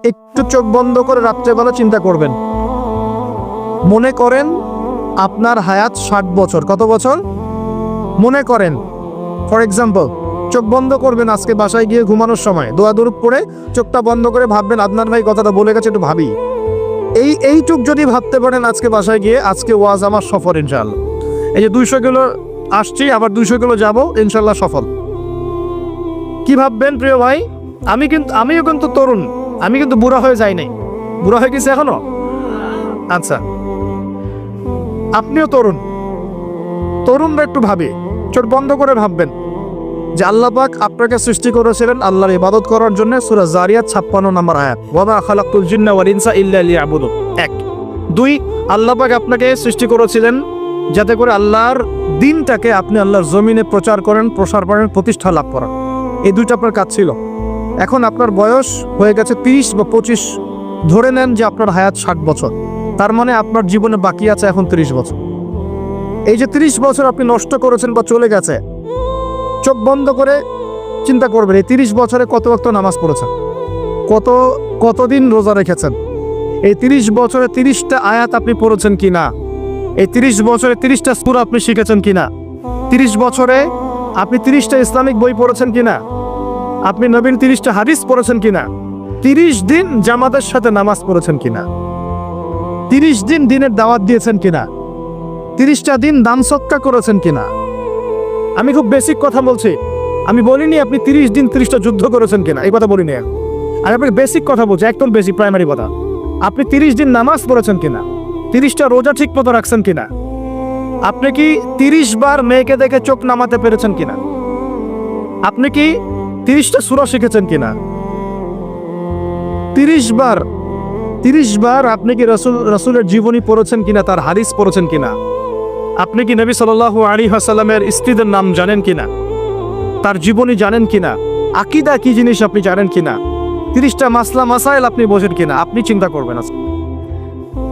একটু চোখ বন্ধ করে রাত্রেবেলা চিন্তা করবেন। মনে করেন আপনার হায়াত 60 বছর। কত বছর? মনে করেন, ফর এক্সাম্পল, চোখ বন্ধ করবেন আজকে বাসায় গিয়ে ঘুমানোর সময়, দোয়া দুরূদ পড়ে চোখটা বন্ধ করে ভাববেন আদনান ভাই কথাটা বলে গেছে, একটু ভাবি। এইটুক যদি ভাবতে পারেন আজকে বাসায় গিয়ে, আজকে ওয়াজ আমার সফল ইনশাআল্লাহ। এই যে 200 কিলো আসছি, আবার 200 কিলো যাবো, ইনশাআল্লাহ সফল। কি ভাববেন প্রিয় ভাই? আমিও কিন্তু তরুণ, আমি কিন্তু বুড়া হয়ে যাই নাই। বুড়া হয়ে গেছে এখনো? আচ্ছা, আপনিও তরুণ। তরুণরা একটু ভাবে, চোখ বন্ধ করে ভাববেন যে আল্লাহ পাক আপনাকে সৃষ্টি করেছিলেন আল্লাহর ইবাদত করার জন্য। সূরা জারিয়াত 56 নম্বর আয়াত, ওয়া মা খালাকতুল জিন্না ওয়াল ইনসা ইল্লা লিয়াবুদুন। 1 2 আল্লাহ পাক আপনাকে সৃষ্টি করেছিলেন যাতে করে আল্লাহর দ্বীনটাকে আপনি আল্লাহর জমিনে প্রচার করেন, প্রসার করেন, প্রতিষ্ঠা লাভ করেন। এই দুইটা আপনার কাজ ছিল। এখন আপনার বয়স হয়ে গেছে 30 বা 25, ধরে নেন যে আপনার হায়াত 60 বছর। তার মানে আপনার জীবনে বাকি আছে এখন 30 বছর। এই যে 30 বছর আপনি নষ্ট করেছেন বা চলে গেছে, চোখ বন্ধ করে চিন্তা করবেন এই 30 বছরে কত ওয়াক্ত নামাজ পড়েছেন, কতদিন রোজা রেখেছেন, এই 30 বছরে 30টা আয়াত আপনি পড়েছেন কিনা, এই 30 বছরে 30টা সূরা আপনি শিখেছেন কিনা, 30 বছরে আপনি 30টা ইসলামিক বই পড়েছেন কিনা, আপনি নবীর 30টা হাদিস পড়েছেন কিনা, 30 দিন জামাতের সাথে নামাজ পড়েছেন কিনা, 30 দিন দিনের দাওয়াত দিয়েছেন কিনা, 30টা দিন দান সদকা করেছেন কিনা। আমি খুব বেসিক কথা বলছি, আমি বলিনি আপনি 30 দিন 30টা যুদ্ধ করেছেন কিনা, এই কথা বলিনি। আর আপনি বেসিক কথা বলছি, একদম বেসিক প্রাইমারি কথা। আপনি 30 দিন নামাজ পড়েছেন কিনা, 30টা রোজা ঠিক মতো রাখছেন কিনা, আপনি কি 30 বার মেয়েকে দেখে চোখ নামাতে পেরেছেন কিনা, আপনি কি 30টা সূরা শিখেছেন কিনা, 30 বার আপনি কি রাসূলের জীবনী পড়েছেন কিনা, তার হাদিস পড়েছেন কিনা, আপনি কি নবী সাল্লাল্লাহু আলাইহি ওয়াসাল্লামের স্ত্রীদের নাম জানেন কিনা, তার জীবনী জানেন কিনা, আকীদা কি জিনিস আপনি জানেন কিনা, 30টা মাসলা মাসাইল আপনি বোঝেন কিনা। আপনি চিন্তা করবেন,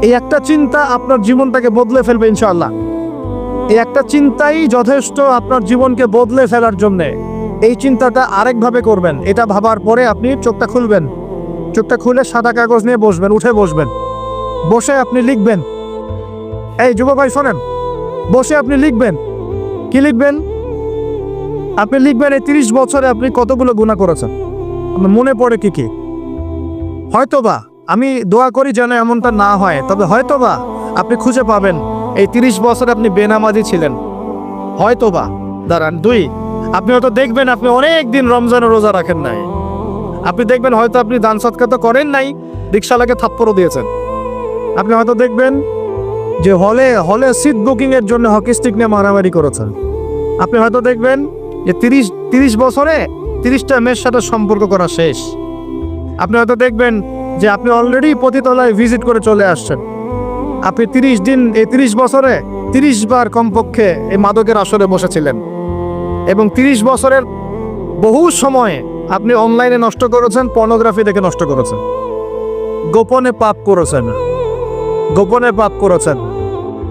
এই একটা চিন্তা আপনার জীবনটাকে বদলে ফেলবে ইনশাআল্লাহ। এই একটা চিন্তাই যথেষ্ট আপনার জীবনকে বদলে ফেলার জন্য। এই চিন্তাটা আরেকভাবে করবেন, এটা ভাবার পরে আপনি চোখটা খুলবেন, চোখটা খুলে সাদা কাগজ নিয়ে বসবেন, উঠে বসবেন, বসে আপনি লিখবেন। এই যুব ভাই শোনেন, বসে আপনি লিখবেন। কি লিখবেন? আপনি লিখবেন এই 30 বছরে আপনি কতগুলো গুনাহ করেছেন, আপনার মনে পড়ে কি কি। হয়তোবা, আমি দোয়া করি যেন এমনটা না হয়, তবে হয়তোবা আপনি খুঁজে পাবেন এই 30 বছরে আপনি বেনামাজি ছিলেন। হয়তোবা। দাঁড়ান, 2 আপনি হয়তো দেখবেন আপনি অনেক দিন রমজানের রোজা রাখেন নাই। আপনি দেখবেন হয়তো আপনি দান সদকা তো করেন নাই, রিকশাওয়ালাকে থাপ্পড়ও দিয়েছেন। আপনি হয়তো দেখবেন যে হলে সিট বুকিং এর জন্য হকি স্টিক নিয়ে মারামারি করেছেন। আপনি হয়তো দেখবেন যে 30 বছরে 30টা মেয়ের সাথে সম্পর্ক করা শেষ। আপনি হয়তো দেখবেন যে আপনি অলরেডি পতিতলায় ভিজিট করে চলে আসছেন। আপনি 30 দিন, এই 30 বছরে 30 বার কমপক্ষে এই মাদকের আসরে বসেছিলেন, এবং 30 বছরের বহু সময় আপনি অনলাইনে নষ্ট করেছেন, পর্নোগ্রাফি দেখে নষ্ট করেছেন, গোপনে পাপ করেছেন,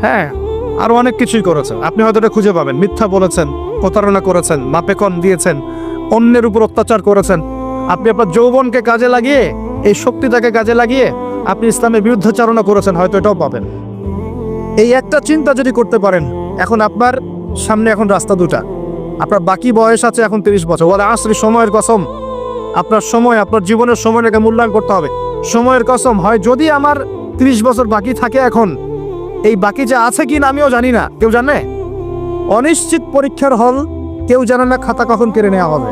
হ্যাঁ, আরো অনেক কিছুই করেছেন। আপনি হয়তো এটা খুঁজে পাবেন। মিথ্যা বলেছেন, প্রতারণা করেছেন, মাপে কম দিয়েছেন, অন্যের উপর অত্যাচার করেছেন। আপনি আপনার যৌবনকে কাজে লাগিয়ে, এই শক্তিটাকে কাজে লাগিয়ে আপনি ইসলামের বিরুদ্ধাচারণা করেছেন, হয়তো এটাও পাবেন। এই একটা চিন্তা যদি করতে পারেন, এখন আপনার সামনে এখন রাস্তা দুটা। আপনার বাকি বয়স আছে এখন 30 বছর। ওয়াল আসরি, সময়ের কসম, আপনার সময়, আপনার জীবনের সময়টাকে মূল্যায়ন করতে হবে। সময়ের কসম, হয় যদি আমার 30 বছর বাকি থাকে, এখন এই বাকি যে আছে কিনা আমিও জানি না, কেউ জানে? অনিশ্চিত পরীক্ষার হল, কেউ জানে না খাতা কখন কেড়ে নেওয়া হবে।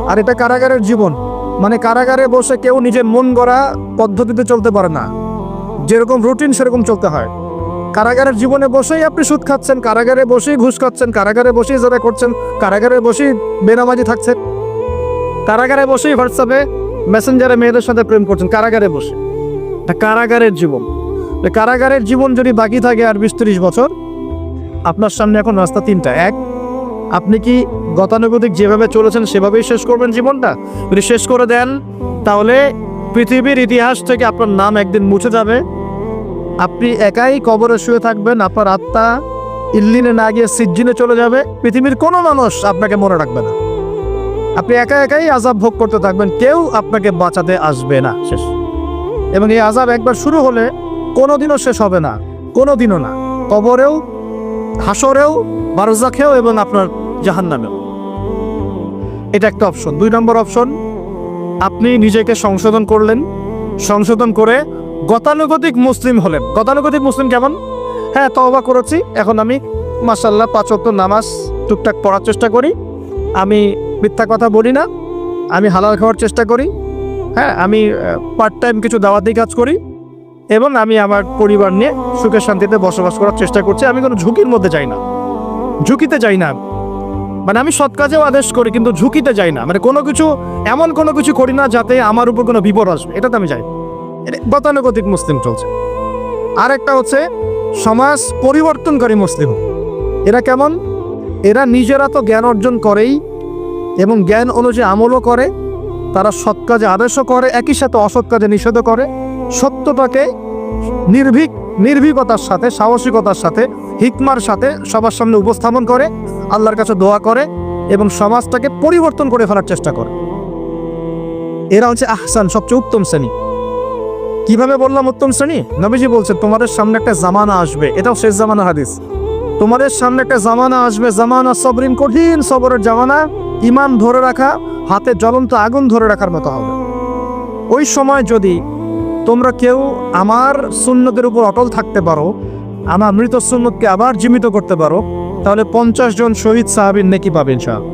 আর এটা কারাগারের জীবন, মানে কারাগারে বসে কেউ নিজের মন গড়া পদ্ধতিতে চলতে পারে না, যেরকম রুটিন সেরকম চলতে হয়। কারাগারের জীবনে বসেই আপনি সুদ খাচ্ছেন, কারাগারে বসেই ঘুষ খাচ্ছেন, কারাগারে বসেই জেরা করছেন, কারাগারে বসেই বেনামাজি থাকছেন, কারাগারে বসেই হোয়াটসঅ্যাপে মেসেঞ্জারে মেয়েদের সাথে প্রেম করছেন, কারাগারে বসে। এটা কারাগারের জীবন। কারাগারের জীবন যদি বাকি থাকে আর 20-30 বছর, আপনার সামনে এখন রাস্তা 3টা। 1, আপনি কি গতানুগতিক যেভাবে চলেছেন সেভাবেই শেষ করবেন জীবনটা? যদি শেষ করে দেন, তাহলে পৃথিবীর ইতিহাস থেকে আপনার নাম একদিন মুছে যাবে। আপনি একাই কবরে শুয়ে থাকবেন, আপনার আত্মা ইল্লিনে না গিয়ে সিজ্জিনে চলে যাবে। পৃথিবীর কোনো মানুষ আপনাকে মনে রাখবে না। আপনি একা একাই আযাব ভোগ করতে থাকবেন, কেউ আপনাকে বাঁচাতে আসবে না, শেষ। এবং এই আযাব একবার শুরু হলে কোনোদিনও শেষ হবে না, কোনোদিনও না, কবরেও, হাসরেও, বারজাখেও এবং আপনার জাহান্নামেও। এটা একটা অপশন। 2 নম্বর অপশন, আপনি নিজেকে সংশোধন করলেন, সংশোধন করে গতানুগতিক মুসলিম হলেন। গতানুগতিক মুসলিম কেমন? হ্যাঁ, তওবা করেছি, এখন আমি মাশাআল্লাহ 5 ওয়াক্ত নামাজ টুকটাক পড়ার চেষ্টা করি, আমি মিথ্যা কথা বলি না, আমি হালাল খাওয়ার চেষ্টা করি, হ্যাঁ, আমি পার্ট টাইম কিছু দাওয়াতি কাজ করি, এবং আমি আমার পরিবার নিয়ে সুখে শান্তিতে বসবাস করার চেষ্টা করছি। আমি কোনো ঝুঁকির মধ্যে যাই না, ঝুঁকিতে যাই না, মানে আমি সৎ কাজেও আদেশ করি কিন্তু ঝুঁকিতে যাই না, মানে কোনো কিছু, এমন কোনো কিছু করি না যাতে আমার উপর কোনো বিপদ আসবে, এটাতে আমি যাই। এটা গতানুগতিক মুসলিম চলছে। আর একটা হচ্ছে সমাজ পরিবর্তনকারী মুসলিম। এরা কেমন? এরা নিজেরা তো জ্ঞান অর্জন করেই এবং জ্ঞান অনুযায়ী আমলও করে, তারা সৎ কাজে আদেশও করে, একই সাথে অসৎ কাজে নিষেধও করে, সত্যটাকে নির্ভীকতার সাথে, সাহসিকতার সাথে, হিকমার সাথে সবার সামনে উপস্থাপন করে, আল্লাহর কাছে দোয়া করে এবং সমাজটাকে পরিবর্তন করে ফেলার চেষ্টা করে। এরা হচ্ছে আহসান, সবচেয়ে উত্তম শ্রেণী। কিভাবে বললাম উত্তম শ্রেণী? নবীজি বলছে তোমাদের সামনে একটা জামানা আসবে, এটাও শেষ জামানা হাদিস। তোমাদের সামনে একটা জামানা আসবে, জামানা সবরিন, কঠিন সবরের জামানা, ঈমান ধরে রাখা হাতে জ্বলন্ত আগুন ধরে রাখার মতো হবে। ওই সময় যদি তোমরা কেউ আমার সুন্নতের উপর অটল থাকতে পারো, আমার মৃত সুন্নতকে আবার জীবিত করতে পারো, তাহলে 50 জন শহীদ সাহাবীর নেকি পাবে ইনশাআল্লাহ।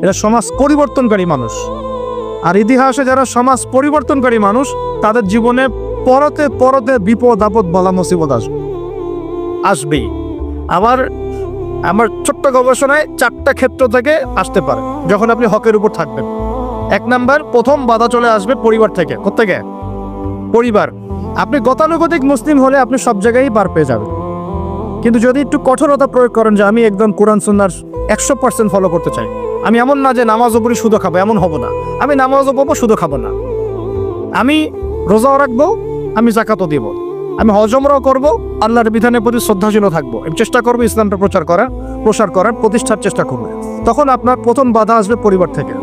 এরা সমাজ পরিবর্তনকারী মানুষ। আর ইতিহাসে যারা সমাজ পরিবর্তনকারী মানুষ, তাদের জীবনে পরতে পরতে বিপদ আপদ বলা মুসিবত আসবেই। আমার ছোট্ট গবেষণায় 4টা ক্ষেত্র থেকে আসতে পারে যখন আপনি হকের উপর থাকবেন। 1 নাম্বার, প্রথম বাধা চলে আসবে পরিবার থেকে। কোত্থেকে? পরিবার। আপনি গতানুগতিক মুসলিম হলে আপনি সব জায়গায় পার পেয়ে যাবেন, কিন্তু যদি একটু কঠোরতা প্রয়োগ করেন যে আমি একদম কোরআন সুন্নাহর 100% ফলো করতে চাই, আমি এমন না যে নামাজও পড়ি শুধু খাবো, এমন হব না। আমি নামাজও পড়বো, শুধু খাবো না, আমি রোজাও রাখবো, আমি যাকাতও দিব, আমি হজ উমরাও করবো, আল্লাহর বিধানের প্রতি শ্রদ্ধাশীল থাকবো, আমি চেষ্টা করবো ইসলামটা প্রসার করার, প্রতিষ্ঠার চেষ্টা করবো, তখন আপনার প্রথম বাধা আসবে পরিবার থেকে।